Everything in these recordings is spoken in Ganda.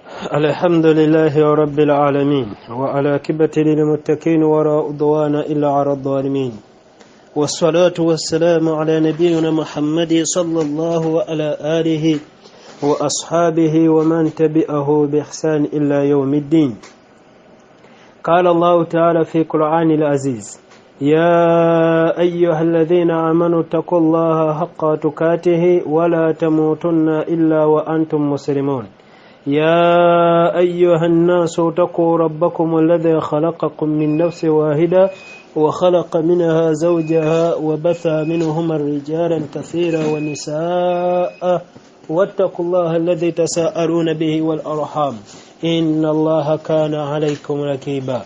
الحمد لله رب العالمين وعلى كبة للمتقين ولا عدوان إلا على الظالمين والصلاة والسلام على نبينا محمد صلى الله وعلى آله وأصحابه ومن تبعه بإحسان إلى يوم الدين. قال الله تعالى في القرآن العزيز: يا أيها الذين آمنوا اتقوا الله حق تقاته ولا تموتن إلا وأنتم مسلمون. يا أيها الناس اتقوا ربكم الذي خلقكم من نفس واحدة وخلق منها زوجها وبث منهما رجالا كثيرا ونساء واتقوا الله الذي تساءلون به والأرحام إن الله كان عليكم رقيبا.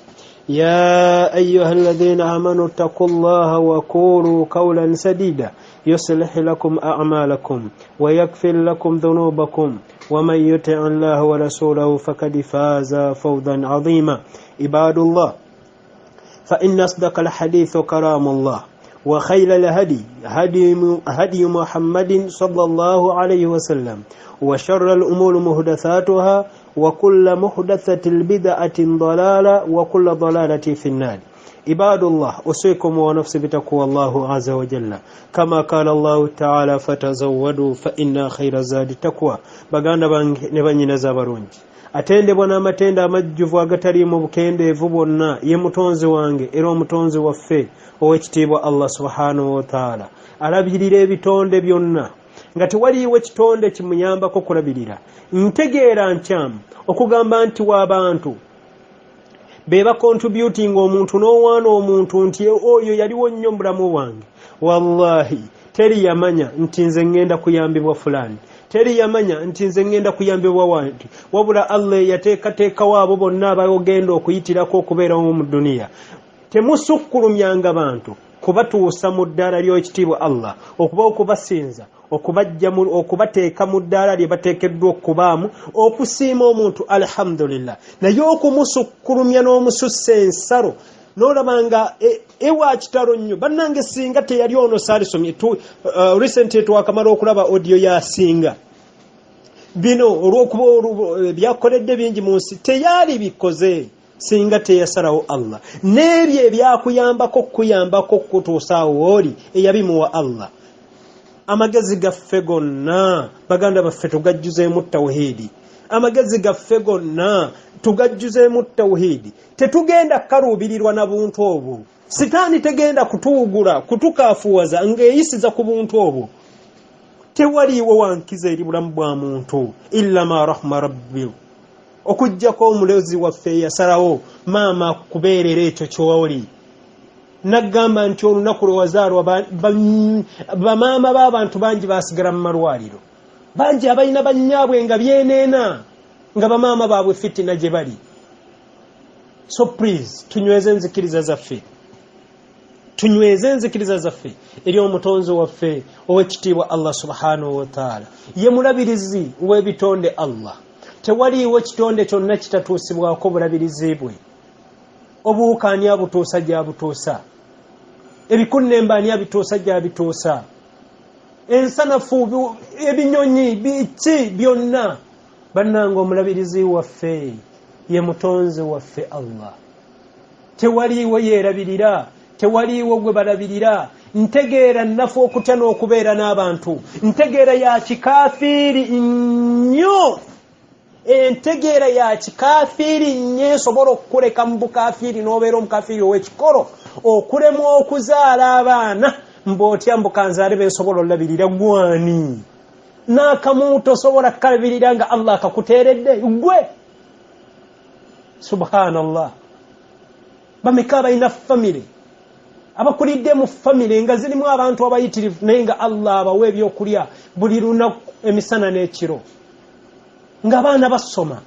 يا أيها الذين آمنوا اتقوا الله وقولوا قولا سديدا يصلح لكم أعمالكم ويغفر لكم ذنوبكم ومن يطع الله ورسوله فقد فاز فوزا عظيما. عباد الله، فإن أصدق الحديث كلام الله وخير الهدي هدي محمد صلى الله عليه وسلم وشر الأمور محدثاتها وكل محدثة بدعة ضلالة وكل ضلالة في النار. عباد الله، أوصيكم ونفسي بتقوى الله عز وجل كما قال الله تعالى: فتزودوا فإن خير الزاد التقوى. baganda bange ne banyinaza abalungi, atendebwa n'amatenda amajjuvu agatali mu bukendeevu bwonna, ye mutonzi wange era omutonzi waffe ow'ekitiibwa Allah subhanahu wa ta'ala. Alabirira ebitonde byonna nga tewaliiwo kitonde kimuyambako kulabirira. Ntegeera nkyamu okugamba nti w'abantu beba contributing omuntu n'owaana omuntu nti oyo yaliwo nnyo mu bulamu bwange. Wallahi teri yamanya nti nze ngenda kuyambibwa fulani, teri yamanya nti nze ngenda kuyambibwa wanti, wabula Allah yateekateekawo abo bonna abayogenda okuyitirako okubeerawo mu duniya. Temusukkulumyanga bantu kubatuusa mu ddaala ly'ekitiibwa Allah, okuba okubasinza, okubateeka mu ddaala lye bateekeddwa okubaamu, okusiima omuntu alhamdulillah, naye okumusukkulumya n'omusussa ensalo n'olabanga ewa kitalo nnyo. Bannange singa teyali ono saalisomye recently twakamala okulaba audio ya Singa. Bino olw'okuba byakoledde bingi mu nsi teyali bikoze singa teyasalawo Allah, n'ebyo ebyakuyambako kuyambako kutuusaawo oli eyabimuwa Allah. Amagezi gaffe gonna baganda baffe tugajjuzeemu tawhidi, amagezi gaffe gonna tugajjuzeemu tawhidi. Tetugenda kaluubirirwa na buntu obwo. Sitaani tegenda kutuugula kutukaafuwaza ng'eyisiza ku buntu obwo. Tewaliiwo wankiza eri bulamu bwa muntu illa ma rahma rabbi, okujjako omulezi waffe yasalawo maama kubeerera ekyo ky'oli. Nagamba nti olunaku lwe wazaalwa bamaama b'abantu bangi baasigala mu malwaliro, bangi abalina bannyaabwe nga byeneena nga bamaama baabwe fitina gye bali. So please tunyweze enzikiriza zaffe, tunyweze enzikiriza zaffe eri omutonzi waffe ow'ekitiibwa Allah subhanahu wa ta'ala. Ye mulabirizi w'ebitonde Allah. Tewaliiwo kitonde kyonna kitatuusibwako bulabirizi bwe. Obuwuka ani abutuusa gy'abutuusa, ebikunnemba ani abituusa gy'abituusa, ensanafu, ebinyonyi, biki byonna. Bannange omulabirizi waffe ye mutonzi waffe Allah. Tewaliiwo yeerabirira, tewaliiwo gwe balabirira. Ntegeera nnafu okutya n'okubeera n'abantu, ntegeera ya kikafiiri nnyo, entegeera ya kikafiiri nnyo esobola okukuleka mu bukafiiri n'obeera omukafiiri ow'ekikolo, okulemu okuzaala abaana mb'otya mbukanzaale bensobola olabirira gwani, n'akamu tosobola kalabirira nga Allah akakuteeredde gwe. Subhanallah. Bameka balina famire, abakulidde mu famire nga zirimu abantu abayitirivu, naye nga Allah abawa ebyokulya buli lunaku emisana n'ekiro, nga baana basoma.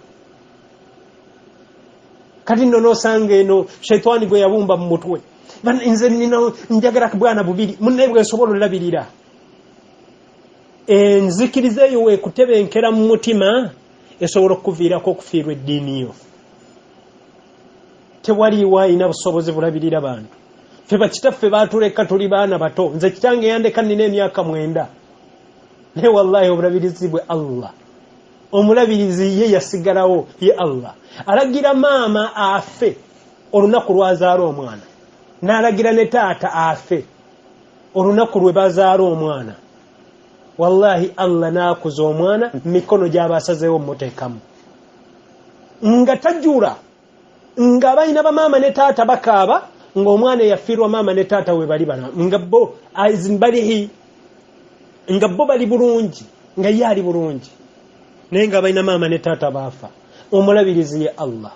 Kati nno n'osanga eno shaitani gwe yabumba mu mutwe, nze nina njagala bwana bubiri munne bwe nsobola olabirira. Enzikiriza eyo weekutebenkera mu mutima esobola okuviirako okufiirwa eddiini yo. Tewaliiwo alina busobozi bulabirira bantu. Ffe bakitaffe baatuleka tuli baana bato. Nze kitange yandeka nina emyaka 9, naye wallahi obulabirizi bwe Allah omulabirizi ye yasigalawo ye Allah alagira maama afe olunaku lwazaala omwana n'alagira ne taata afe olunaku lwe bazaala omwana wallahi Allah n'akuza omwana mikono gy'abasazeewo muteekamu nga tajula nga balina bamaama ne taata bakaaba ng'omwana yafiirwa maama ne taata we bali bana nga bo balihi nga bo bali bulungi nga ye ali bulungi naye nga balina maama ne taata baafa omulabirizi ye Allah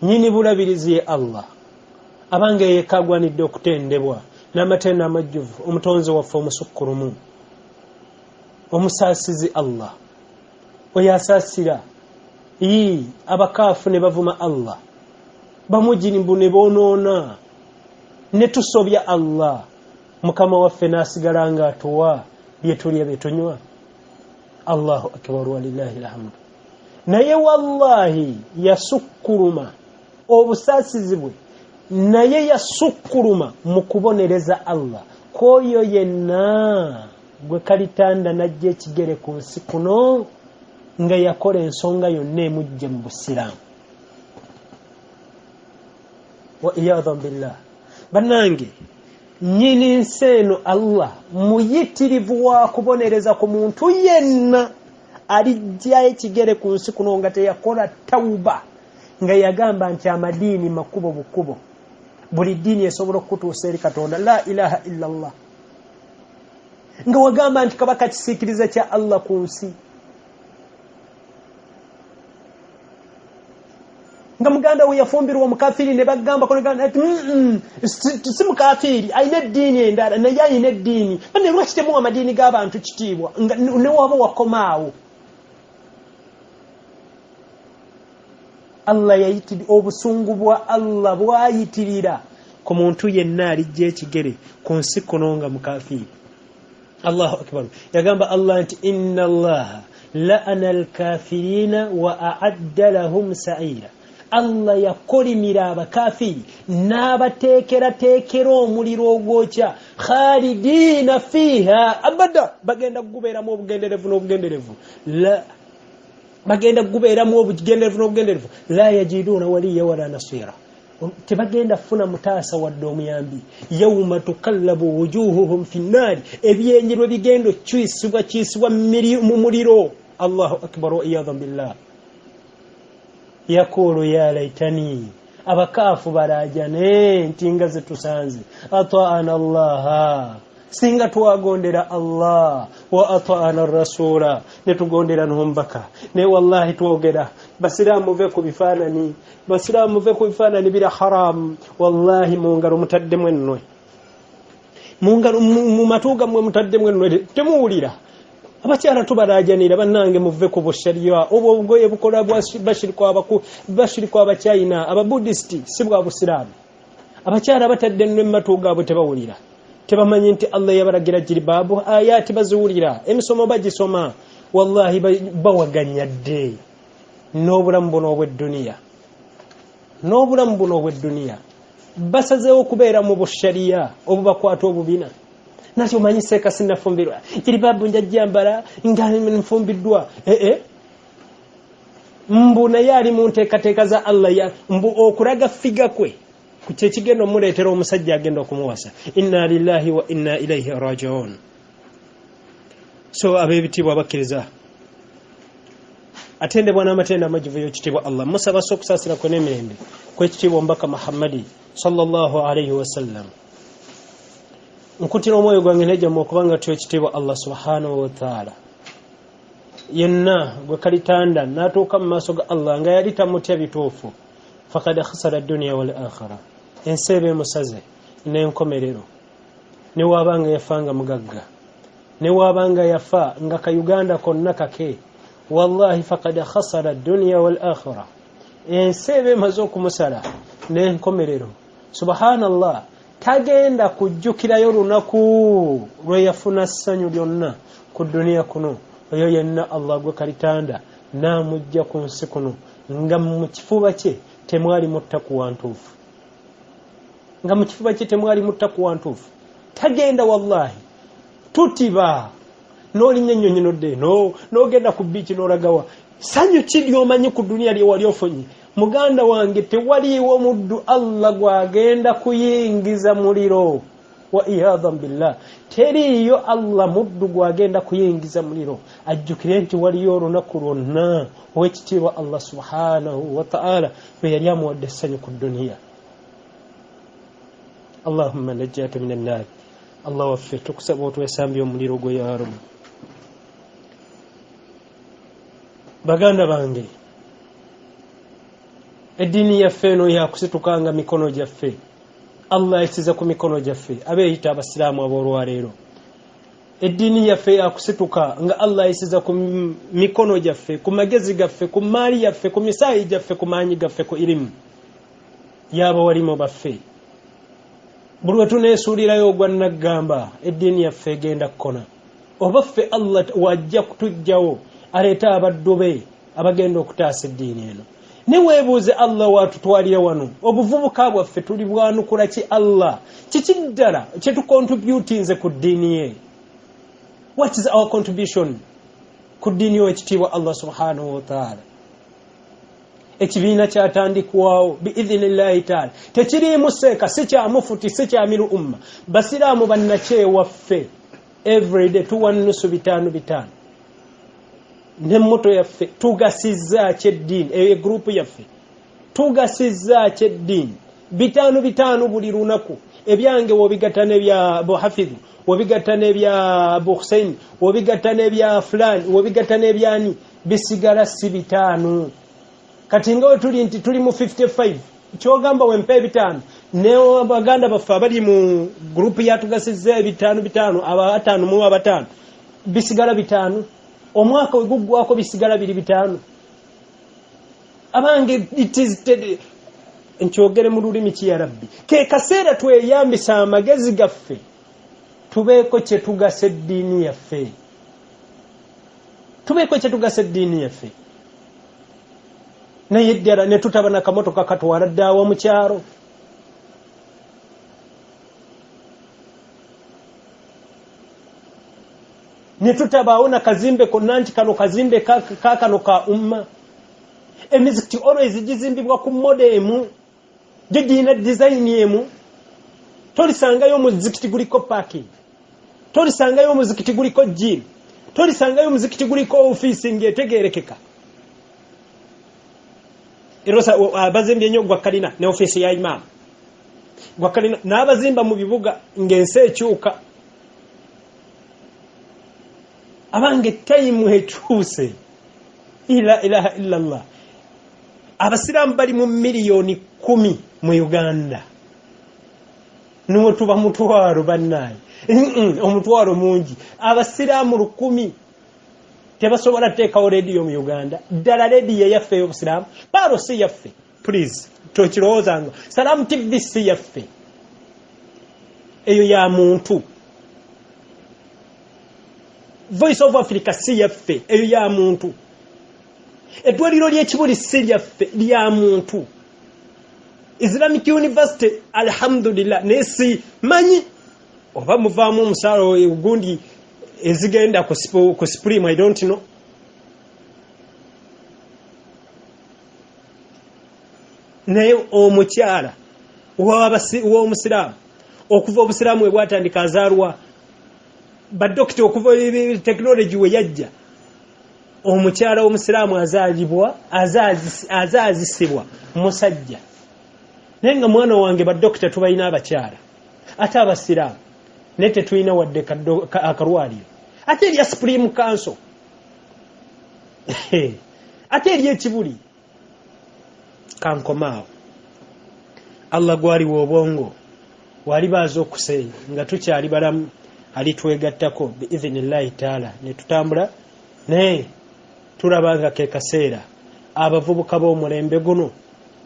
nyini bulabirizi ye Allah abange yekagwanidde okutendebwa n'amatenda amajjuvu omutonzi waffe omusukkulumu omusaasizi Allah oyo asaasira abakaafu ne bavuma Allah bamujinimbu ne boonoona ne tusobya Allah mukama waffe n'asigala nga atuwa byetulya byetunywa Allahu akbar walillahi alhamdu naye wallahi yasukkuluma obusaasizi bwe naye yasukkuluma mu kubonereza Allah kwoyo yenna gwe kalitanda najja ekigere ku nsi kuno nga yakola ensonga yonna emujje mu busiraamu wa iyadhan billah bannange nyini nsi eno Allah muyitirivu wa kubonereza ku muntu yenna alijja ekigere ku nsi kuno nga teyakola tawuba nga yagamba nti amadiini makubo bukubo buli ddiini esobola okutuusa eri Katonda la ilaha illa Allah nga wagamba nti kabaka kisiikiriza kya Allah ku nsi nga muganda we yafumbirwa omukafiri ne bagamba si mukafiri alina eddiini endala naye alina eddiini bane lwaki temuwa amadiini g'abantu kitiibwa ne waba wakomaawo Allah yayitiri obusungu bwa Allah bwayitirira ku muntu yenna alijja ekigere ku nsi kuno nga mukafiri Allahu akbar yagamba Allah nti inna Allah la'ana al-kafirina wa a'adda lahum sa'ira Allah yakolimira abakafiri n'abateekera omuliro ogwokya khalidina fiha abada bagenda kugubeeramu obugenderevu n'obugenderevu la bagenda kugubeeramu obugenderevu n'obugenderevu la yajiduuna waliya wala nasira tebagenda funa mutaasa wadde omuyambi yawma tukallabu wujuhuhum fi nnaari ebyenyi bigendo kyisibwa mu muliro Allahu akbar wa iyadhan billah yakulu ya laitani abakaafu barajane ntinga zetusanze ata'ana Allah singa twagondera Allah wa ata'ana rasula netugondera nombaka ne wallahi twogera basiramu ve ku bifaanani basiramu ve ku bifaanani bila haram wallahi mungalo mutaddemu ennwe mungalo mu matuga mwe mutaddemu ennwe temuwulira abakyala tubarajanira bannange muve ku bushariya obugoye bukola bashiriko abachina ababuddhisti si bwa busiramu abakyala batadde ennwe mu matuga abo tebawulira tebamanyi nti Allah yabaragira jiribabu ayati bazuwulira emisomo bagisoma wallahi bawaganyadde n'obulamu buno obw'edduniya basazeewo okubeera mu bushariya obubakwata obubina nakyo manyi seeka sinnafumbirwa jiribabu njajjambala nga nfumbiddwa mbu naye ali mu nteekateeka za Allah mbu okulaga figa kwe kukigenda omuleetera omusajja agenda okumuwasa inna lillahi wa inna ilaihi raji'un so ab'ebitiibwa abakkiriza atendebwa n'amatenda amajuvu y'ekitiibwa Allah musaba okusaasira kwe n'emirembe kw'ekitiibwa omubaka Muhammadi sallallahu alayhi wasallam nkutira omwoyo gwange nejjamu okubanga tuwa ekitiibwa Allah subhanahu wa ta'ala yenna gwe kalitanda n'atuuka mu maaso ga Allah nga yali tamutya bituufu fakad khasara ad-dunya wal akhirah ensebe musaze n'enkomerero ne wabanga yafanga mugagga ne wabanga yafa nga ka Uganda konna kake wallahi fakad khasara ad-dunya wal akhirah ensebe mazo kumusala n'enkomerero subhanallah tagenda kujjukirayo lunaku lwe yafuna ssanyu lyonna ku dunia kuno oyo yenna Allah gwe kalitanda namujja ku nsi kuno nga mu kifuba kye temwali muttakuwa ntuufu nga mu kifuba kye temwali muttakuwa ntuufu tagenda wallahi tutiba n'olinya ennyonyi n'odde n'ogenda ku biiki n'olagawa sanyu ki ly'omanyi ku duniya lye wali ofunye muganda wange tewaliiwo muddu Allah gwagenda kuyingiza muliro wa iyadhan billah teriiyo Allah muddu gwagenda kuyingiza muliro ajjukire nti waliyo olunaku lwonna ow'ekitiibwa Allah subhanahu wa ta'ala lwe yali amuwadde essanyu ku duniya Allahumma najjata minan nar Allah waffe tukusaba otwesambye omuliro gwe ya Rabbi baganda bange eddiini yaffe eno yakusitukanga mikono gyaffe Allah yasiza ku mikono gyaffe abeeyita abasiraamu ab'olwaleero eddiini yaffe yakusituka nga Allah yasiza ku mikono gyaffe ku magezi gaffe ku maali yaffe ku misaayi gyaffe ku maanyi gaffe ku irimu y'abawalimu baffe buli we tuneesuulirayo ogwa naggamba eddiini yaffe egenda kkona oba ffe Allah wajja kutujjawo aleeta abaddu be abagenda okutaasa eddiini eno ne weebuuze Allah watutwalira wano obuvubuka bwaffe tuli bwanukula ki Allah kiki ddala kye tukontributinze ku ddiini ye what is our contribution ku ddiini y'ekitiibwa Allah subhanahu wa ta'ala ekibiina kyatandikwawo biidhinillahi taala tekiriimu seeka si kyamufuti si kyamiru umma basiraamu bannakyewaffe everyday tuwa nnusu 5 n'emmoto yaffe tugasizza ky'eddiini eyo group yaffe tugasizza ky'eddiini 5 buli lunaku ebyange wobigatta n'ebya buhafidhu wobigatta n'ebya buhussein wobigatta n'ebya fulani wobigatta n'ebyani bisigala si 5 kati nga we tuli nti tuli mu 55 kyogamba wempe 5 ne abaganda baffe abali mu group yatugasizza 5 aba 5 mu aba 5 bisigala 5 omwaka weguggwako bisigala 5 abange it is nkyogere mu lulimi ki ya Rabbi ke kaseera tweyambisa amagezi gaffe tubeeko kye tugasa eddiini yaffe naye ddala ne tutabana kamotoka katwala ddaawa mu kyalo ne tutabaawo na kazimbe konna nti kano kazimbe kakano ka umma emizikiti always gizimbibwa ku modemu gye giyina design emu tolisangayo omuzikiti guliko parking tolisangayo omuzikiti guliko gym tolisangayo omuzikiti guliko ofiisi ng'etegeerekeka erosa abazimbye nnyo gwa kalina ne ofiisi ya imam gwa kalina n'abazimba mu bibuga ng'ensi ekyuka abange time ekyuse ila ilaha illallah abasiraamu bali mu miliyoni 10 mu Uganda nuwo tuba mutwalo bannaye omutwalo mungi abasiraamu 10 tebasobola teekawo rediyo mu Uganda ddala rediyo yaffe y'obusiraamu palo si yaffe please tokirowoozanga Salamu TV si yaffe eyo ya muntu Voice of Africa si yaffe eyo ya muntu eddwaliro ly'ekibuli si lyaffe lya muntu Islamic University alhamdulillah nesi manyi oba muvaamu omusaala ogundi ezigenda ku supreme I don't know naye omukyala w'omusiraamu okuva obusiraamu we bwatandika azaalwa badokita okuva technology we yajja omukyala w'omusiraamu azaazisibwa musajja naye nga mwana wange badokita tubalina abakyala ate abasiraamu naye tetulina wadde akalwaliro ate erya supreme council ate ery'ekibuli kankomaawo Allah gwaliwo obwongo wali baaza okuseenya nga tukyali balamu alitwegattako biidhinillahi taala ne tutambula naye tulaba nga ke kaseera abavubuka b'omulembe guno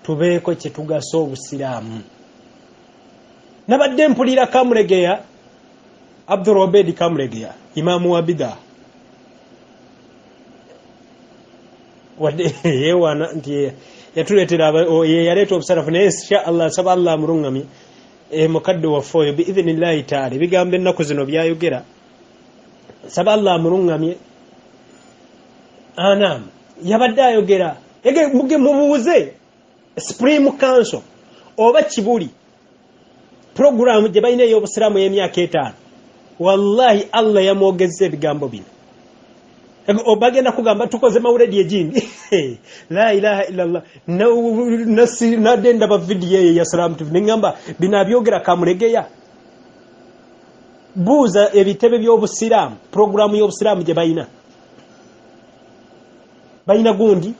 tubeeko kye tugasa obusiraamu nabadde mpulira Kamulegeya Abdul Obedi Kamulegeya imaamu wa bida wadde yewana nti yatuleetera yaleeta obusarafu naye insha Allah saba Allah amulungamye mukadde waffe oyo biidhinillahi taala ebigambo ennaku zino byayogera saba Allah amulungamye anam yabadde ayogera muge mumubuze Supreme Council oba kibuli program gye balina ey'obusiraamu y'emyaka 5 wallahi Allah yamwogezza ebigambo bino obagenda kugamba tukoze mawuledi ejindi la ilaha illallah nadde ndaba video ya Salam TV ningamba binabyogera kamulegeya buuza ebitebe by'obusiraamu programu y'obusiraamu gye balina gundi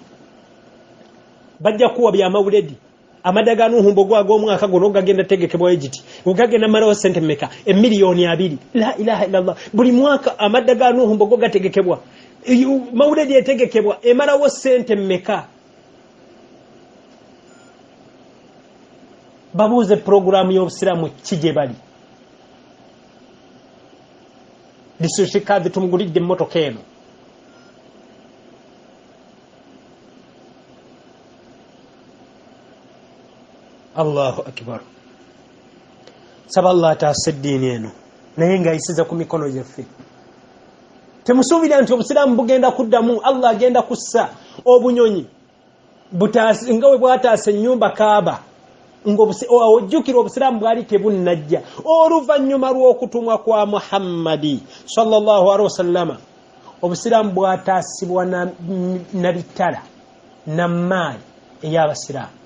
bajja kuwa bya mawuledi amadaga nuhumbo gwago omwaka gono gagenda tegekebwa Egypt ugagenda marawo sente meka emiliyoni 2 la ilaha illallah buli mwaka amadaga nuhumbo go gategekebwa mawuledi etegekebwa emarawo sente meka babuze programu y'obusiraamu kije bali disushikadhi tumugulidde mmotoka eno Allahu akbar saba Allah taasa eddiini eno naye ng'ayisiza ku mikono gyaffe temusuubira nti obusiraamu bugenda kuddamu Allah agenda kussa obunyonyi nga bwe bwataasa ennyumba Kaaba ojjukira obusiraamu bwali tebunnajja oluvannyuma lw'okutumwa kwa Muhammadi sallallahu alaihi wasallama obusiraamu bwataasibwa na bitala na maali ey'abasiraamu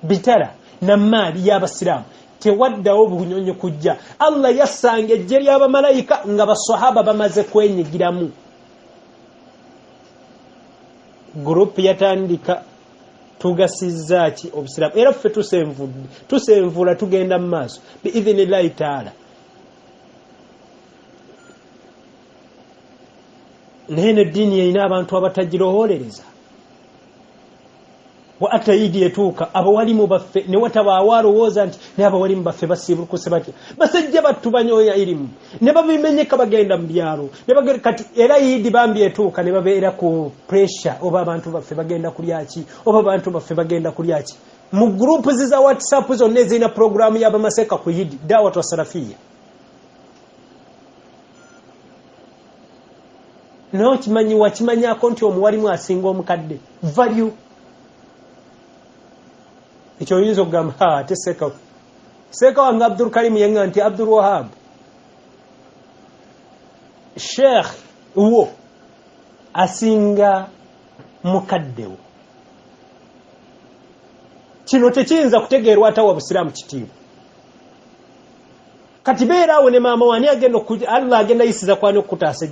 bitala na maali y'abasiraamu tewaddawo bunyonyi kujja Allah yassanga ejje ly'abamalayika nga basahaba bamaze kwenyigiramu group yatandika tugasizza ki obusiraamu era ffe tusenvula tugenda mu maaso biidhinillahi taala naye neddiini yalina abantu abatagirowolereza wa atayidi etuuka abawalimu baffe ne watabaawo alowooza nti naye abawalimu baffe basiibulukuse batya basajja battu banyooya irimu ne babimenyeka bagenda mu byalo kati era yidi bambi etuuka ne babeera ku pressure oba abantu baffe bagenda kulyaki oba abantu baffe bagenda kulyaki mu group za WhatsApp zonna ezirina programu y'abamaseka ku yidi dawatu wasalafiya no kimanyi wakimanyako nti omuwalimu asinga omukadde value ekyo oyinza okugamba ate seeka wange Abdul Karim yenga nti Abdul Wahab Sheikh wo asinga mukaddewo kino tekiyinza kutegeerwa atawa busiraamu kitiibwa kati beeraawo ne maama wani agenda Allah agenda yisiza kwani okutaasa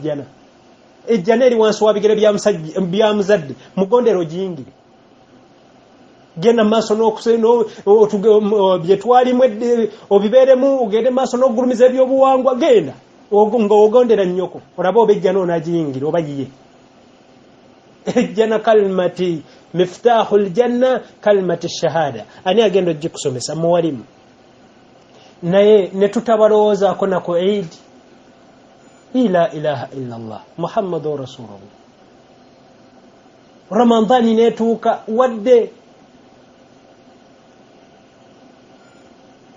ejjana eri wansi wa bigere bya muzadde mugondero giyingire genda maaso n'okuseno byetwalimu obibeeremu ogende maaso n'ogulumiza ebyobuwangwa genda ng'ogondera nnyoko olaba oba ejjana onaagiyingira oba yiye ejjana kalimati miftahu ljanna kalimati shahada ani agenda ogikusomesa muwalimu naye ne tutabalowoozaako nako eid la ilaha illa allah muhammadu rasulullah ramadani netuuka wadde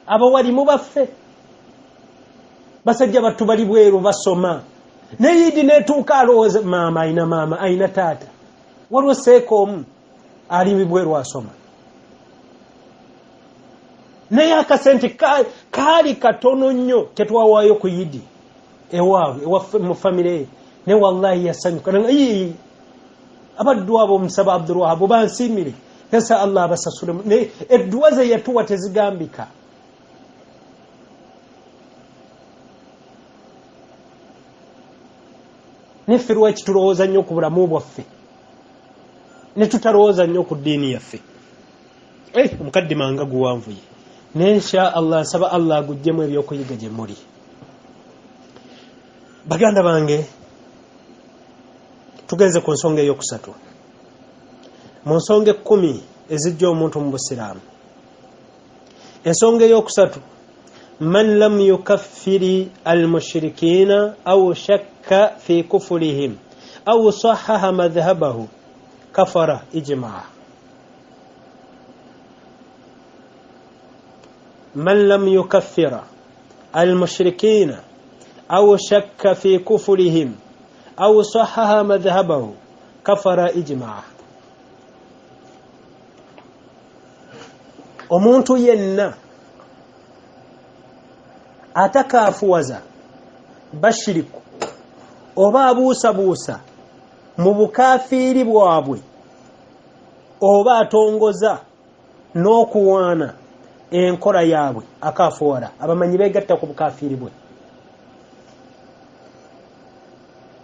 abawalimu baffe basajja battu bali bweru basoma neyidi netuuka alowooza maama ayina taata waliwo seeka omu ali bweru asoma naye akasente kaali katono nnyo ketwawaayo ku yidi ewaabwe mu famire ye ne wallahi yasanyuka abaddu abo omusaba Abdul Wahab bansiimire yasa Allah abasasule naye edduwa ze yatuwa tezigambika neffe lwaki tulowooza nnyo ku bulamu bwaffe ne tutalowooza nnyo ku ddiini yaffe omukaddima nga guwanvuye ne insha Allah nsaba Allah aguggyemu ebyokuyiga gye muli baganda bange tugenze ku nsonga eyokusatu mu nsonga 10 ezijja omuntu mu busiraamu ensonga eyokusatu man lam yukaffiri almushrikina aw shakka fi kufrihim aw sahaha madhhabahu kafara ijmaa man lam yukaffira المشركين أو شك في كفرهم أو صحح مذهبه كفر إجماعا. omuntu yenna atakaafuwaza bashiriku oba abuusabuusa mu bukafiiri bwabwe oba atongoza n'okuwaana enkola yaabwe akaafuwala abamanyi beegatta ku bukafiiri bwe.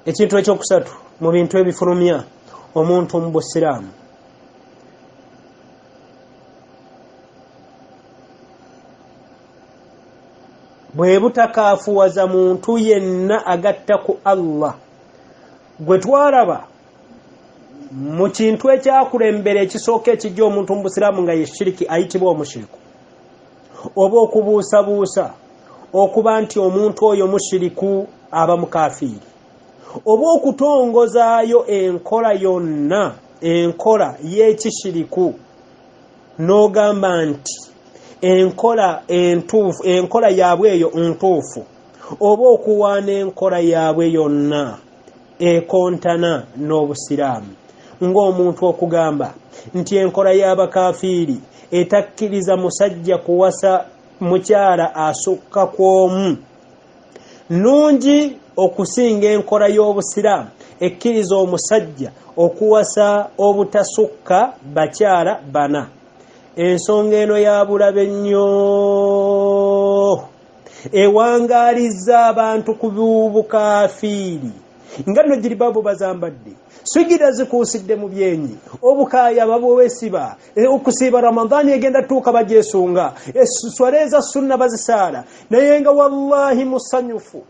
ekintu ekyokusatu mu bintu ebifulumya omuntu mu busiraamu bwe butakaafuwaza muntu yenna agatta ku Allah. Gwe twalaba mu kintu ekyakulembera ekisooka ekijja omuntu mu busiraamu nga ye shiriki ayitibwa omushiriku, oba okubuusabuusa okuba nti omuntu oyo mushiriku aba mukafiiri, oba okutongozaayo enkola yonna enkola y'ekishiriku n'ogamba nti enkola entuufu enkola yaabwe eyo ntuufu, oba okuwaana enkola yaabwe yonna ekontana n'obusiraamu, ng'omuntu okugamba nti enkola y'abakafiiri etakkiriza musajja kuwasa mukyala asukka kw'omu nungi okusinga enkola y'obusiraamu ekkiriza omusajja okuwasa obutasukka bakyala bana. Ensonga eno ya bulabe nnyo ewangaalizza abantu ku bukafiiri nga nno jiribabu bazambadde, sigira zikuusidde mu byenyi, obukaaya babwesiba, okusiiba Ramadhaani egenda tuuka bagyesunga, eswala eza sunna bazisaala, naye nga wallahi musanyufu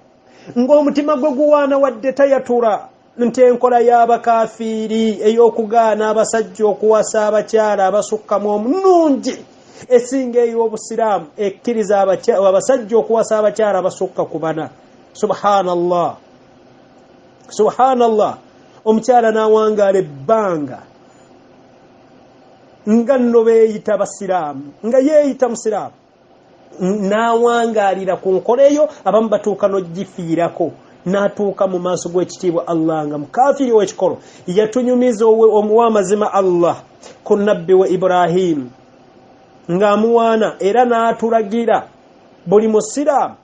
ng'omutima gwe guwaana wadde tayatura nti enkola y'abakafiiri ey'okugaana abasajja okuwasa abakyala abasukkamu omulungi esinga ey'obusiraamu ekkiriza abasajja okuwasa abakyala abasukka ku bana. Subhanallah, subhanallah. Omukyala n'awangaala ebbanga nga nno beeyita basiraamu, nga yeeyita musiraamu, n'awangaalira ku nkola eyo, abamu batuuka n'ogifiirako, n'atuuka mu maaso g'ekitiibwa Allah nga mukaafiri w'ekikolo. Yatunyumiza omuwamazima Allah ku nabbi we Ibrahim ng'amuwaana, era n'atulagira buli musiraamu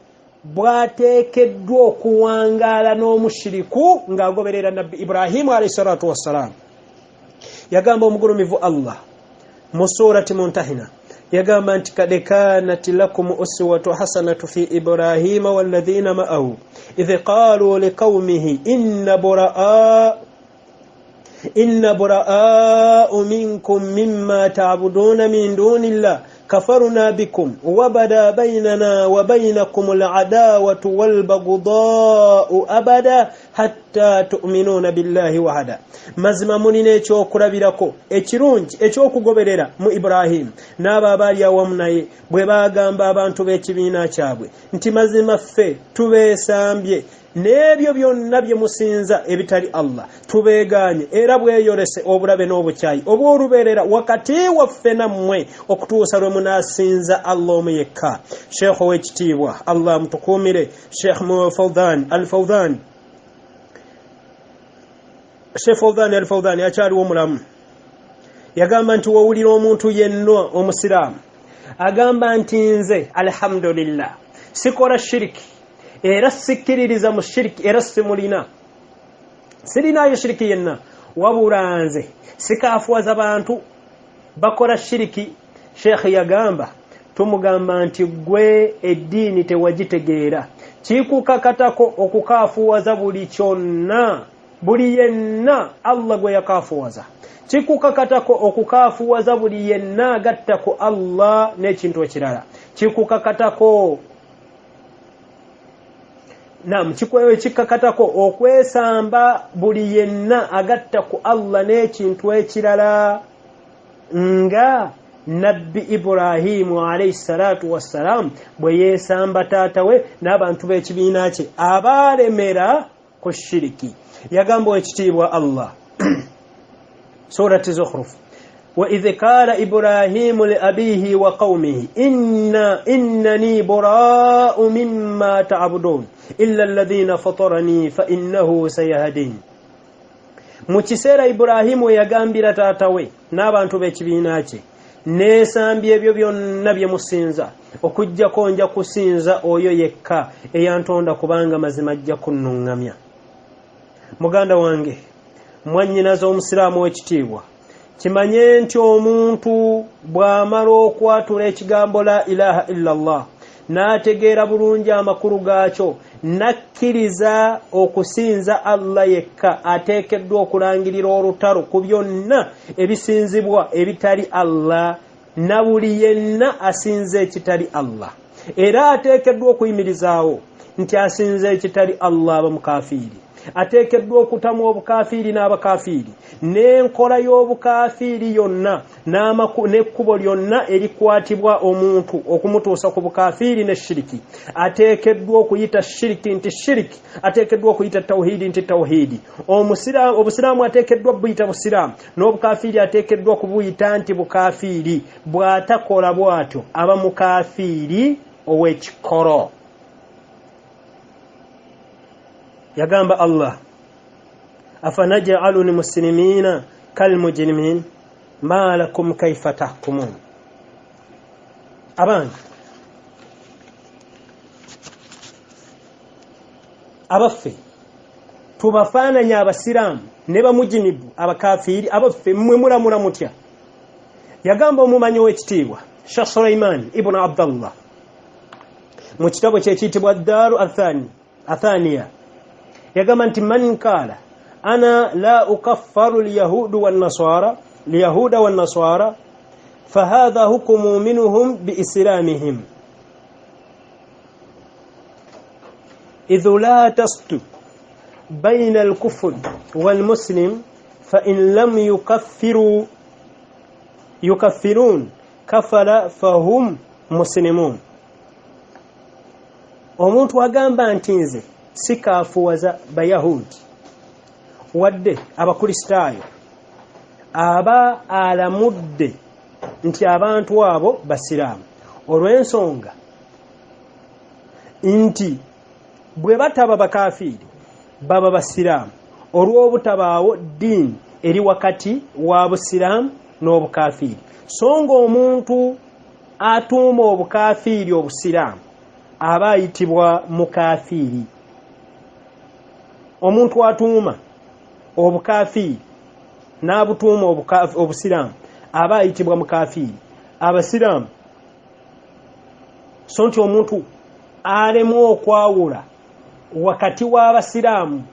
bw'ateekeddwa okuwangaala n'omushiriku ng'agoberera nabbi Ibrahimu alayhi salatu wassalaam. Yagamba omugulumivu Allah mu surati Muntahina, yagamba nti kad kanat lakum uswatu hasanatu fi Ibrahima walladhina ma'ahu idh qalu liqaumihi inna buraa'u minkum mimma ta'buduna min dunillah كفرنا بكم وبدا بيننا وبينكم العداوة والبغضاء أبدا حتى تؤمنون بالله وحده. mazima munine ekyokulabirako ekirungi ekyokugoberera mu Ibrahim n'abaabali awamu naye bwe bagamba abantu b'ekibiina kyabwe nti mazima ffe tubeesambye n'ebyo byonna bye musinza ebitali Allah tubeeganye, era bweyolese obulabe n'obukyayi obw'olubeerera wakati waffe nammwe okutuusa lwe munaasinza Allah omu yekka. Sheikh ow'ekitiibwa Allah mutukuumire, Sheikh Fawdhan al-Fawdhan akyaliwo omulamu, yagamba nti wowulira omuntu yenna omusiraamu agamba nti nze alhamdulillah sikola shiriki era sikkiririza mu shiriki era simulina, sirinayo shiriki yenna, wabula nze sikaafuwaza bantu bakola shiriki. Sheikh yagamba tumugamba nti gwe eddiini tewagitegeera, kikukakatako okukaafuwaza buli kyonna buli yenna Allah gwe yakaafuwaza, kikukakatako okukaafuwaza buli yenna agatta ku Allah n'ekintu ekirala, kikukakatako kikakatako okwesamba buli yenna agatta ku Allah n'ekintu ekirala nga nabbi Ibrahimu alayhi salatu wassalaam bwe yeesamba taata we n'abantu b'ekibiina kye abaalemera ku shiriki. Yagamba ekitiibwa Allah surati Zukhruf وإذ قال إبراهيم لأبيه وقومه إنني براء مما تعبدون إلا الذين فطرني فإنه سيهدين. mu kiseera Ibulayimu yagambira taata we n'abantu b'ekibiina kye, neesambye ebyo byonna bye musinza okuggyako nja kusinza oyo yekka eyantonda kubanga mazima ajja kunnuŋŋamya. Muganda wange, mwannyinaze omusiraamu w'ekitiibwa, kimanye nti omuntu bw'amala okwatula ekigambo la ilaha illallah n'ategeera bulungi amakulu gaakyo n'akkiriza okusinza Allah yekka, ateekeddwa okulangirira olutalo ku byonna ebisinzibwa ebitali Allah na buli yenna asinza ekitali Allah, era ateekeddwa okuyimirizaawo nti asinza ekitali Allah aba mukafiiri, ateekeddwa okutamu obukafiiri n'abakafiiri n'enkola y'obukafiiri yonna n'ekkubo lyonna erikwatibwa omuntu okumutuusa ku bukafiiri ne shiriki. Ateekeddwa okuyita shiriki nti shiriki, ateekeddwa okuyita tawhidi nti tawhidi. Obusiraamu ateekeddwa buyita busiraamu, n'obukafiiri ateekeddwa kubuyita nti bukafiiri. Bw'atakola bw'atyo aba mukafiiri ow'ekikolo. Yagamba Allah, afanaj'alul muslimina kal mujrimin ma lakum kayfa tahkumun. Abange abaffe tubafaananya abasiraamu ne bamujinibu abakafiiri, abaffe mmwe mulamula mutya? Yagamba omumanyi w'ekitiibwa Sheikh Sulaiman ibn Abdullah mu kitabo kye kiyitibwa Daru Athaniya, yagamba nti man kala ana la ukaffaru liyahuda wan nasara fahadha hukmu minhum biislamihim idhu la tastu bayna al-kufr wal muslim fa in lam yukaffirun kafara fahum muslimun. Omuntu agamba nti nze sikaafuwaza Bayahudi wadde abakristaayo, aba alamudde nti abantu abo basiraamu, olw'ensonga nti bwe bataba bakafiiri baba basiraamu, olw'obutabaawo ddiini eri wakati wa busiraamu n'obukafiiri. So nga omuntu atuuma obukafiiri obusiraamu aba ayitibwa mukafiiri. Omuntu atuuma obukafiiri n'abutuuma obusiraamu aba ayitibwa mukafiiri. Abasiraamu so nti omuntu alemu okwawula wakati w'abasiraamu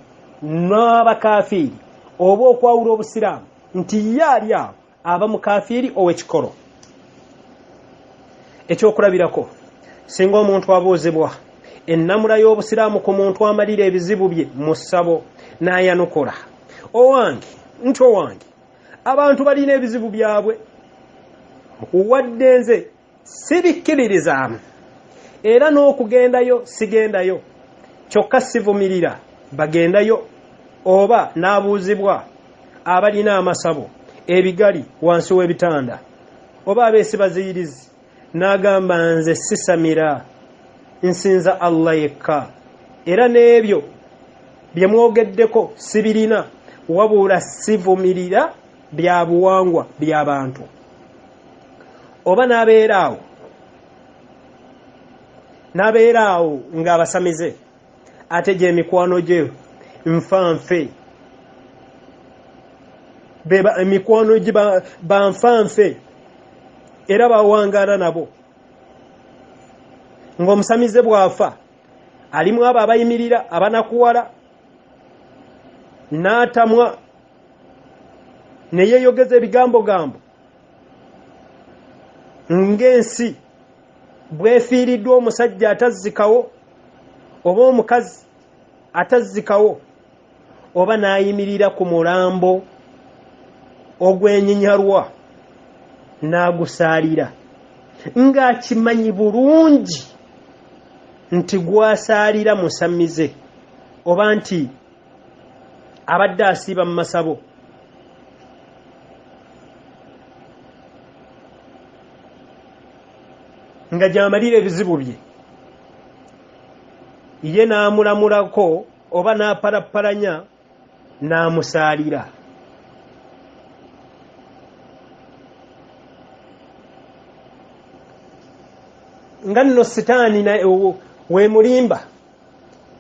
n'abakafiiri oba okwawula obusiraamu nti ye ali awo aba mukafiiri ow'ekikolo. Ekyokulabirako, singa omuntu abuuzibwa ennamula y'obusiraamu ku muntu amalira ebizibu bye mu ssabo n'ayanukula, owange nti owange abantu balina ebizibu byabwe wadde nze sibikkiririzaamu era n'okugendayo sigendayo, kyokka sivumirira bagendayo. Oba n'abuuzibwa abalina amasabo ebigali wansi w'ebitanda oba abeesibaziyirizi n'agamba nze sisamira, nsinza Allah yekka era n'ebyo bye mwogeddeko sibirina, wabula sivumirira bya buwangwa by'abantu. Oba n'abeeraawo ng'abasamize ate gye mikwano gye nfanfe, emikwano gye banfanfe era bawangaala nabo. Ng'omusamize bw'afa alimu abo abayimirira abanakuwala n'atamwa ne yeeyogeza ebigambogambo ng'ensi bwefiiriddwa omusajja atazzikawo oba omukazi atazzikawo, oba n'ayimirira ku mulambo ogw'enyinyalwa n'agusaalira ng'akimanyi bulungi nti gwasaalira musamize oba nti abadde asiiba mu masabo. nga jamalira ebizibu bye ye n'amulamulako oba n'apalapalanya n'amusaalira. Nga nno sitaani we mulimba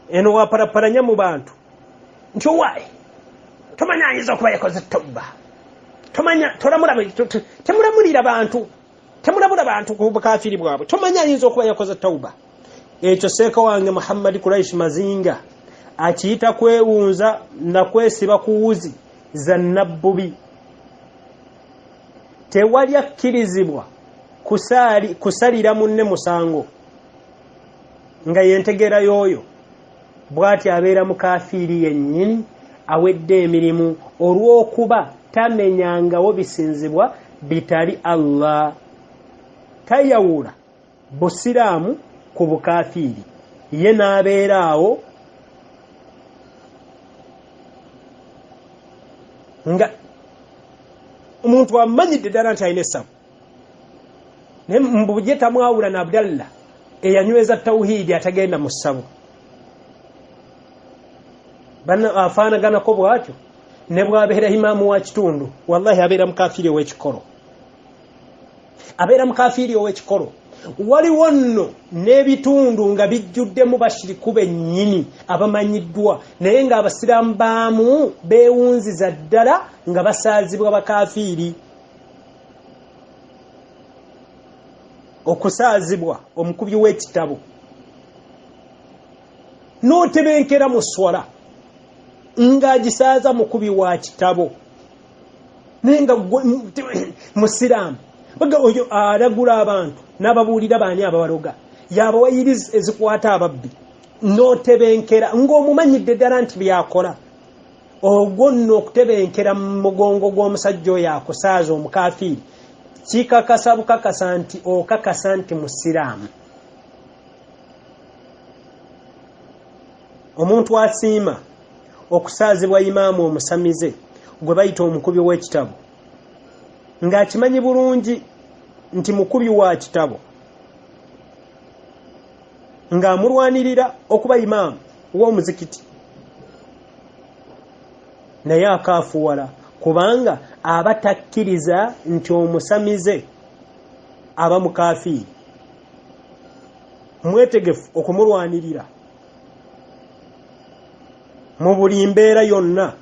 eno wapalapalanya mu bantu nti owaaye tomanya ayinza okuba yakoze tobba, tomanya temulamulira bantu, temulabula bantu ku bukafiri bwabwe, tomanya ayinza okuba yakoze tawuba. Ekyo seeka wange Muhammad Quraish Mazinga akiyita kwewunza na kwesiba kuwuzi za nabbubi. Tewali akkirizibwa kusalira munne musango nga yentegera yoyo bw'ati abeera mukafiri yennyini awedde emirimu olw'okuba tamenyangawo bisinzibwa bitali Allah. Tayawula busiraamu ku bukafiri, ye n'abeeraawo nga omuntu amanyidde ddala nti alina essabu. Naye mbuje tamwawula na Abdallah eyanyweza tawhidi atagenda mu ssabu. Bana afaanaganako bw'atyo ne bw'abeera imaamu wa kitundu, wallahi abeera mukafiri ow'ekikolo, abeera mukafiri ow'ekikolo. Waliwo nno n'ebitundu nga bijjuddemu bashiriku bennyini abamanyiddwa, naye ng'abasiraamu baamu beewunziza ddala nga basaazibwa bakafiri. Okusaazibwa omukubi w'ekitabo n'otebenkera mu swala ng'agisaaza mukubi wa kitabo, naye nga musiraamu oyo alagula abantu n'ababuulira baani ababaloga y'abawayiriza ezikwata ababbi, n'otebenkera ng'omumanyidde ddala nti byakola. Ogwo nno okutebenkera mu mugongo gw'omusajja oyo akusaaza omukafiri kikakasa bukakasa nti okakasa nti musiraamu. Omuntu asiima okusaazibwa imaamu omusamize gwe bayita omukubi w'ekitabo ng'akimanyi bulungi nti mukubi wa kitabo, ng'amulwanirira okuba imaamu w'omuzikiti, naye akaafuwala kubanga aba takkiriza nti omusamize aba mukafiri. Mwetegefu okumulwanirira mu buli mbeera yonna,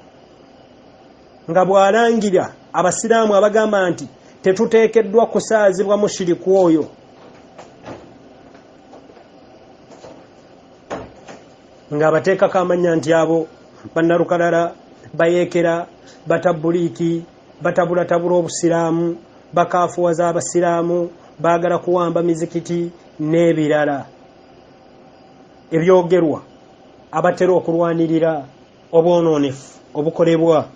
nga bw'alangira abasiraamu abagamba nti tetuteekeddwa kusaazibwa mushiriku oyo, ng'abateekako amanya nti abo bannalukalala, bayeekera, batabuliiki, batabulatabula obusiraamu, bakaafuwaza abasiraamu, baagala kuwamba mizikiti n'ebirala ebyogerwa abatera okulwanirira obwonoonefu obukolebwa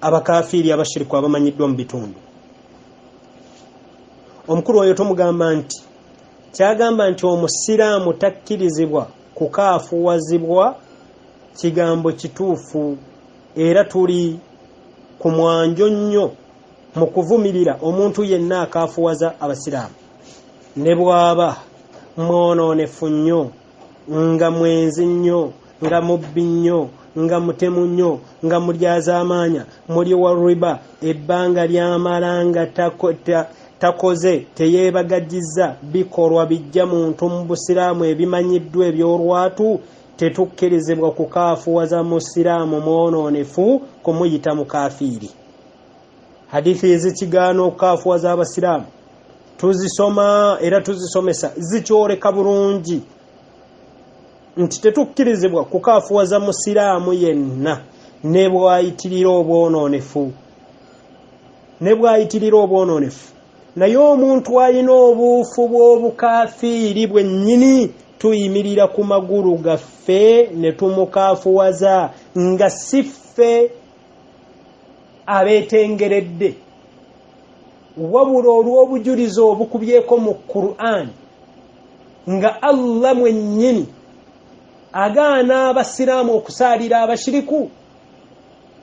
abakafiri abashiriku abamanyiddwa mu bitundu. Omukulu oyo tomugamba nti kyagamba nti omusiraamu takkirizibwa kukaafuwazibwa kigambo kituufu, era tuli ku mwanjo nnyo mu kuvumirira omuntu yenna akaafuwaza abasiraamu, ne bw'aba mwonoonefu nnyo, nga mwenzi nnyo, nga mubbi nnyo, nga mutemu nnyo, nga mulyazaamaanya, muli wa riba, ebbanga ly'amala nga takoze, teyeebagajjiza bikolwa bijja muntu mu busiraamu ebimanyiddwa eby'olwatu, tetukkirizibwa kukaafuwaza musiraamu mwonoonefu kumuyita mukafiri. Hadithi ezikigaana okukaafuwaza abasiraamu tuzisoma era tuzisomesa, zikyoleka bulungi nti tetukkirizibwa kukaafuwaza musiraamu yenna ne bw'ayitirira obwonoonefu, naye omuntu alina obuufu bw'obukafiri bwennyini tuyimirira ku magulu gaffe ne tumukaafuwaza, nga si ffe abeetengeredde, wabula olw'obujulizi obukubyeko mu Qur'an nga Allah mwennyini agaana abasiraamu okusaalira abashiriku,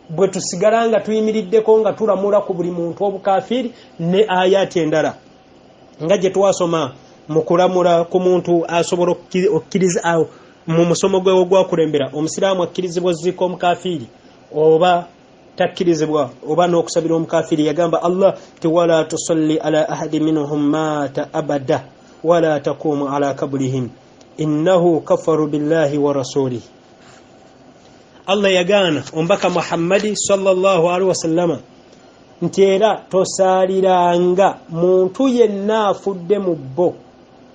bwe tusigala nga tuyimiriddeko nga tulamula ku buli muntu obukafiri ne ayati endala. nga gye twasoma mu kulamula ku muntu asobola okkiriza awo mu musomo gwe ogwakulembera omusiraamu akkirizibwa ziko omukafiiri oba takkirizibwa oba n'okusabira omukafiiri yagamba Allah tiwala tusalli ala ahadi minhum mata abada wala taqumu ala kabrihim innahu kafaru billahi wa rasulihi. Allah yagana ombaka Muhammadi sallallahu alaihi wasallama nti era tosaaliranga muntu yenna afudde mu bbo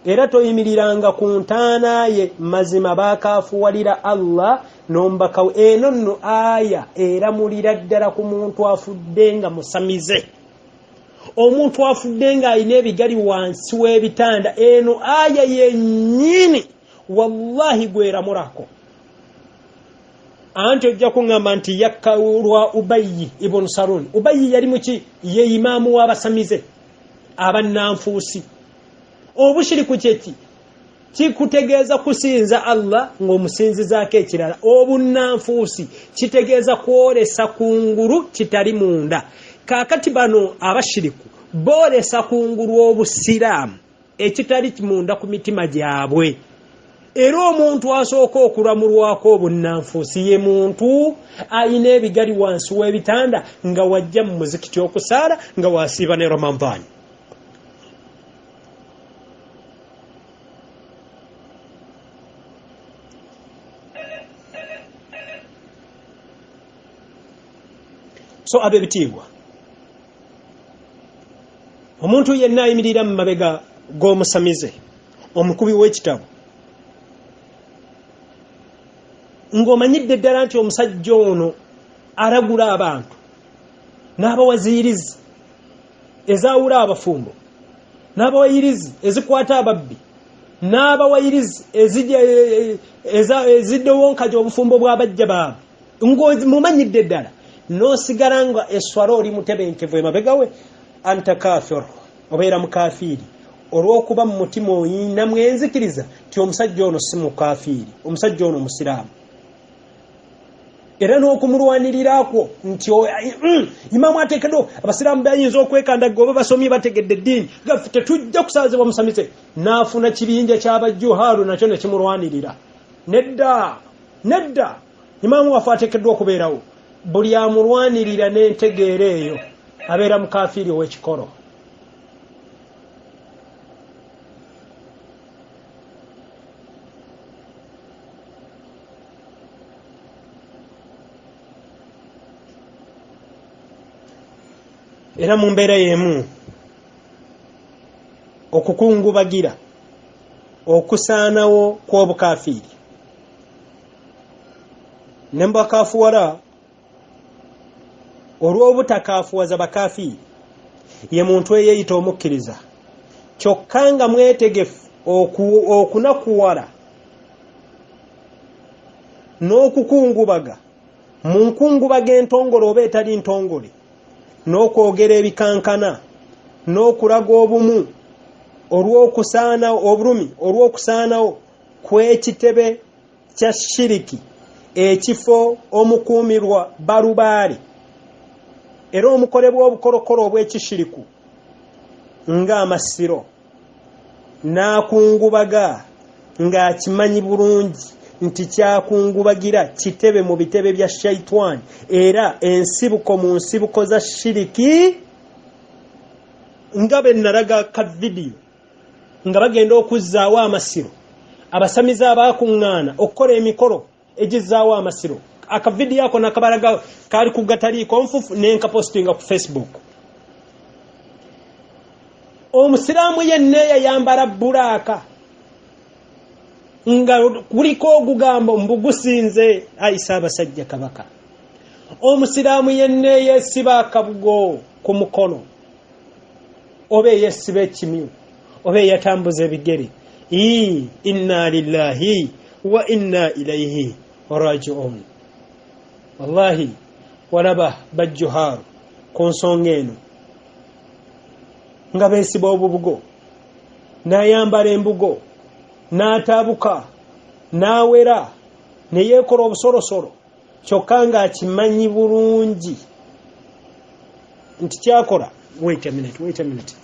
era toyimiriranga ku ntaana ye mazima baakafuwalira Allah nombaka eno nno aya eramulira ddala ku muntu afudde nga musamize omuntu afudde nga alina ebigali wansi w'ebitanda eno aya yennyini wallahi gweramulako. Anti ojja kuŋŋamba nti yakkalwa Ubayyi ibn Salul. Ubayyi yali muki? Ye imaamu w'abasamize abannanfuusi. Obushiriku kyeki kikutegeeza kusinza Allah ng'omusinzizaako ekirala. Obunnanfuusi kitegeeza kwolesa kungulu kitali munda. Kaakati bano abashiriku boolesa kungulu obusiraamu ekitali munda ku mitima gyabwe. Era omuntu asooka okulamulwako obunnanfuusi ye muntu alina ebigali wansi w'ebitanda nga wajja mu muzikiti okusaala nga wasiiba ne Ramadhan. So ab'ebitiibwa, omuntu yenna ayimirira mu mabega g'omusamize omukubi w'ekitabo ng'omanyidde ddala nti omusajja ono aragula abantu n'abawaziyirizi ezaawula abafumbo n'abawayirizi ezikwata ababbi n'abawayirizi eziddewo nkajja obufumbo bw'abajja baabwe ng'omumanyidde ddala n'osigala nga eswala oli mutebenkevu emabega we anta kafir obeera mukafiiri olw'okuba mu mutima oyinamu enzikiriza ti omusajja ono si mukafiiri, omusajja ono musiraamu. Era n'okumulwanirirakwo nti imaamu ateekeddwa abasiraamu bayinza okwekandaga oba basomye bategedde eddiini gaffe tetujja kusaazibwa musamize n'afuna kibinja ky'abajjuhaalu nakyo ne kimulwanirira. Nedda imaamu waffe ateekeddwa okubeerawo. Buli amulwanirira n'entegeera eyo abeera mukafiiri ow'ekikolo. Era mu mbeera y'emu okukungubagira okusaanawo kw'obukafiiri ne mbakafuwala olw'obutakafuwaza bakafiiri ye muntu eyeeyita omukkiriza kyokka nga mwetegefu okunakuwala n'okukungubaga mu nkungubaga entongole oba etali ntongole n'okwogera ebikankana n'okulaga obumu olw'okusaanawo kw'ekitebe kya shiriki ekifo omukuumirwa balubaali era omukolebwa obukolokolo obw'ekishiriku ng'amasiro n'akungubaga ng'akimanyi bulungi nti kyakungubagira kitebe mu bitebe bya shaitani era ensibuko mu nsibuko za shiriki nga bennalaga ka vidiyo nga bagenda okuzzaawo amasiro abasamize abaakuŋŋaana okukola emikolo egizzaawo amasiro. Akavidiyo ako nakabalaga kali ku gataliiko nfufu nenkapostinga ku Facebook. Omusiraamu yenna yayambala bulaaka nga kuliko ogugambo mbugusinze ayisa abasajja kabaka. Omusiraamu yenna yeesiba akabugo ku mukono oba yeesiba ekimyu oba yatambuza ebigere. Inna lillahi wa inna ilayhi raji'un. Wallahi walaba bajjuhaaru ku nsonga eno nga beesiba obubugo n'ayambala embugo n'ataabuka n'awera ne yeekola obusolosolo kyokka ng'akimanyi bulungi nti kyakola. Wait a minute.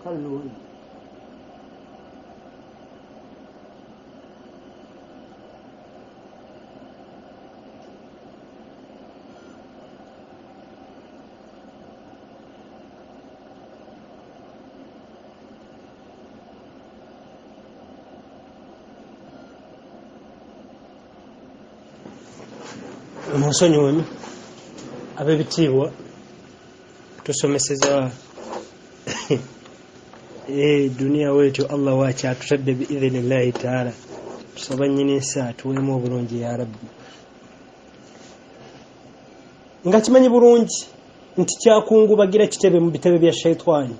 يصلون. Musonyiwe abebitiibwa tusomeseza dunia wetu Allah wacha atutadde biidhnillahi taala tusaba nnyini ensi atuweemu obulungi ya rabbi nga kimanyi bulungi nti kyakungubagira kitebe mu bitebe bya shaitani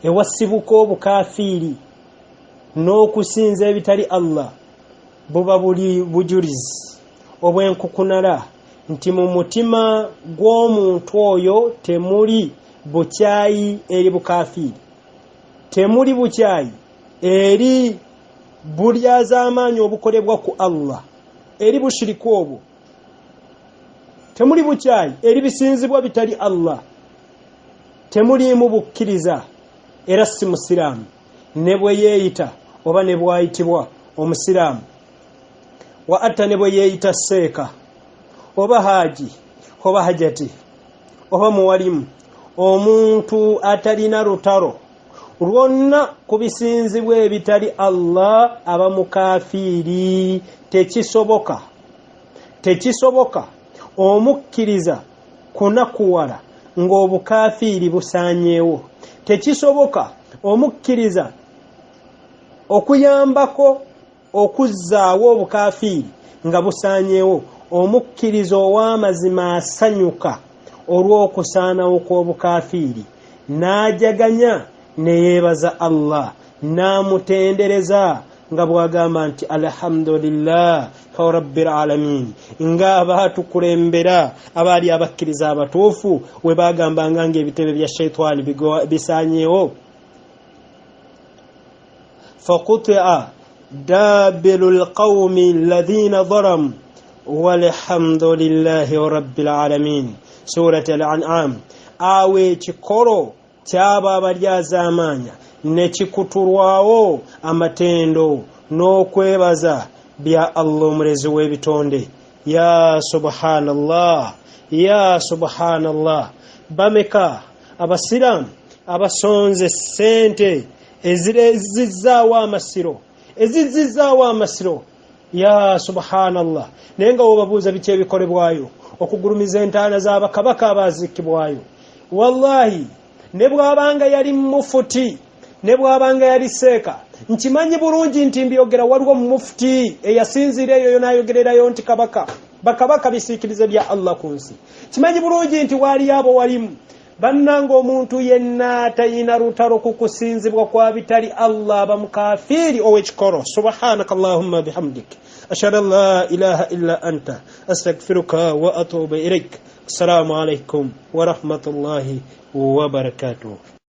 ewasibuka obukafiiri n'okusinza ebitali Allah buba buli bujulizi obwenkukunala nti mu mutima gw'omuntu oyo temuli bukyayi eri bukafiiri, temuli bukyayi eri bulyazaamaanyi obukolebwa ku Allah, eri bushiriku obwo, temuli bukyayi eri bisinzibwa bitali Allah, temuliimu bukkiriza era si musiraamu ne bwe yeeyita oba ne bwayitibwa omusiraamu, wa atta ne bwe yeeyita seeka oba haji oba hajati oba muwalimu, omuntu atalina lutalo lwonna ku bisinzibwa ebitali Allah aba mukafiiri. Tekisoboka omukkiriza kunakuwala ng'obukafiiri busaanyeewo, tekisoboka omukkiriza okuyambako okuzzaawo obukafiiri nga busaanyeewo. Omukkiriza ow'amazima asanyuka olw'okusaanawo kw'obukafiiri, n'ajaganya ne yeebaza Allah, n'amutendereza nga bw'agamba nti alhamdulillah rabbil alamin, nga abaatukulembera abaali abakkiriza abatuufu we baagambanga ng'ebitebe bya shaitani bisaanyeewo. faqutia dabiru lqawmi alladhina dhalamu walhamdulillahi rabbil alamin. Surat al-An'am. Awe ekikolo ky'abo abalyazaamaanya ne kikutulwawo amatendo n'okwebaza bya Allah omulezi w'ebitonde. Ya subhanallah, ya subhanallah. Bameka abasiraamu abasonze ssente ezizizaawo amasiro, ya subhanallah. Naye nga wobabuuza biki ebikolebwayo okugulumiza entaana z'abakabaka abaziikibwayo, wallahi ne bw'abanga yali mufuti, ne bw'abanga yali seeka, nkimanyi bulungi nti mbyogera waliwo mufuti eyasinzira eyo n'ayogererayo nti bakabaka bisiikirize bya Allah ku nsi. Kimanyi bulungi nti waaliyo abo walimu bannanga omuntu yenna tayina lutalo ku kusinzibwa kwa bitali Allah aba mukafiiri ow'ekikolo. Subhanaka Allahumma bihamdik ashhadu an la ilaha illa anta astaghfiruka wa atubu ilaik. Assalamu alaikum wa rahmatullahi wa barakatuh.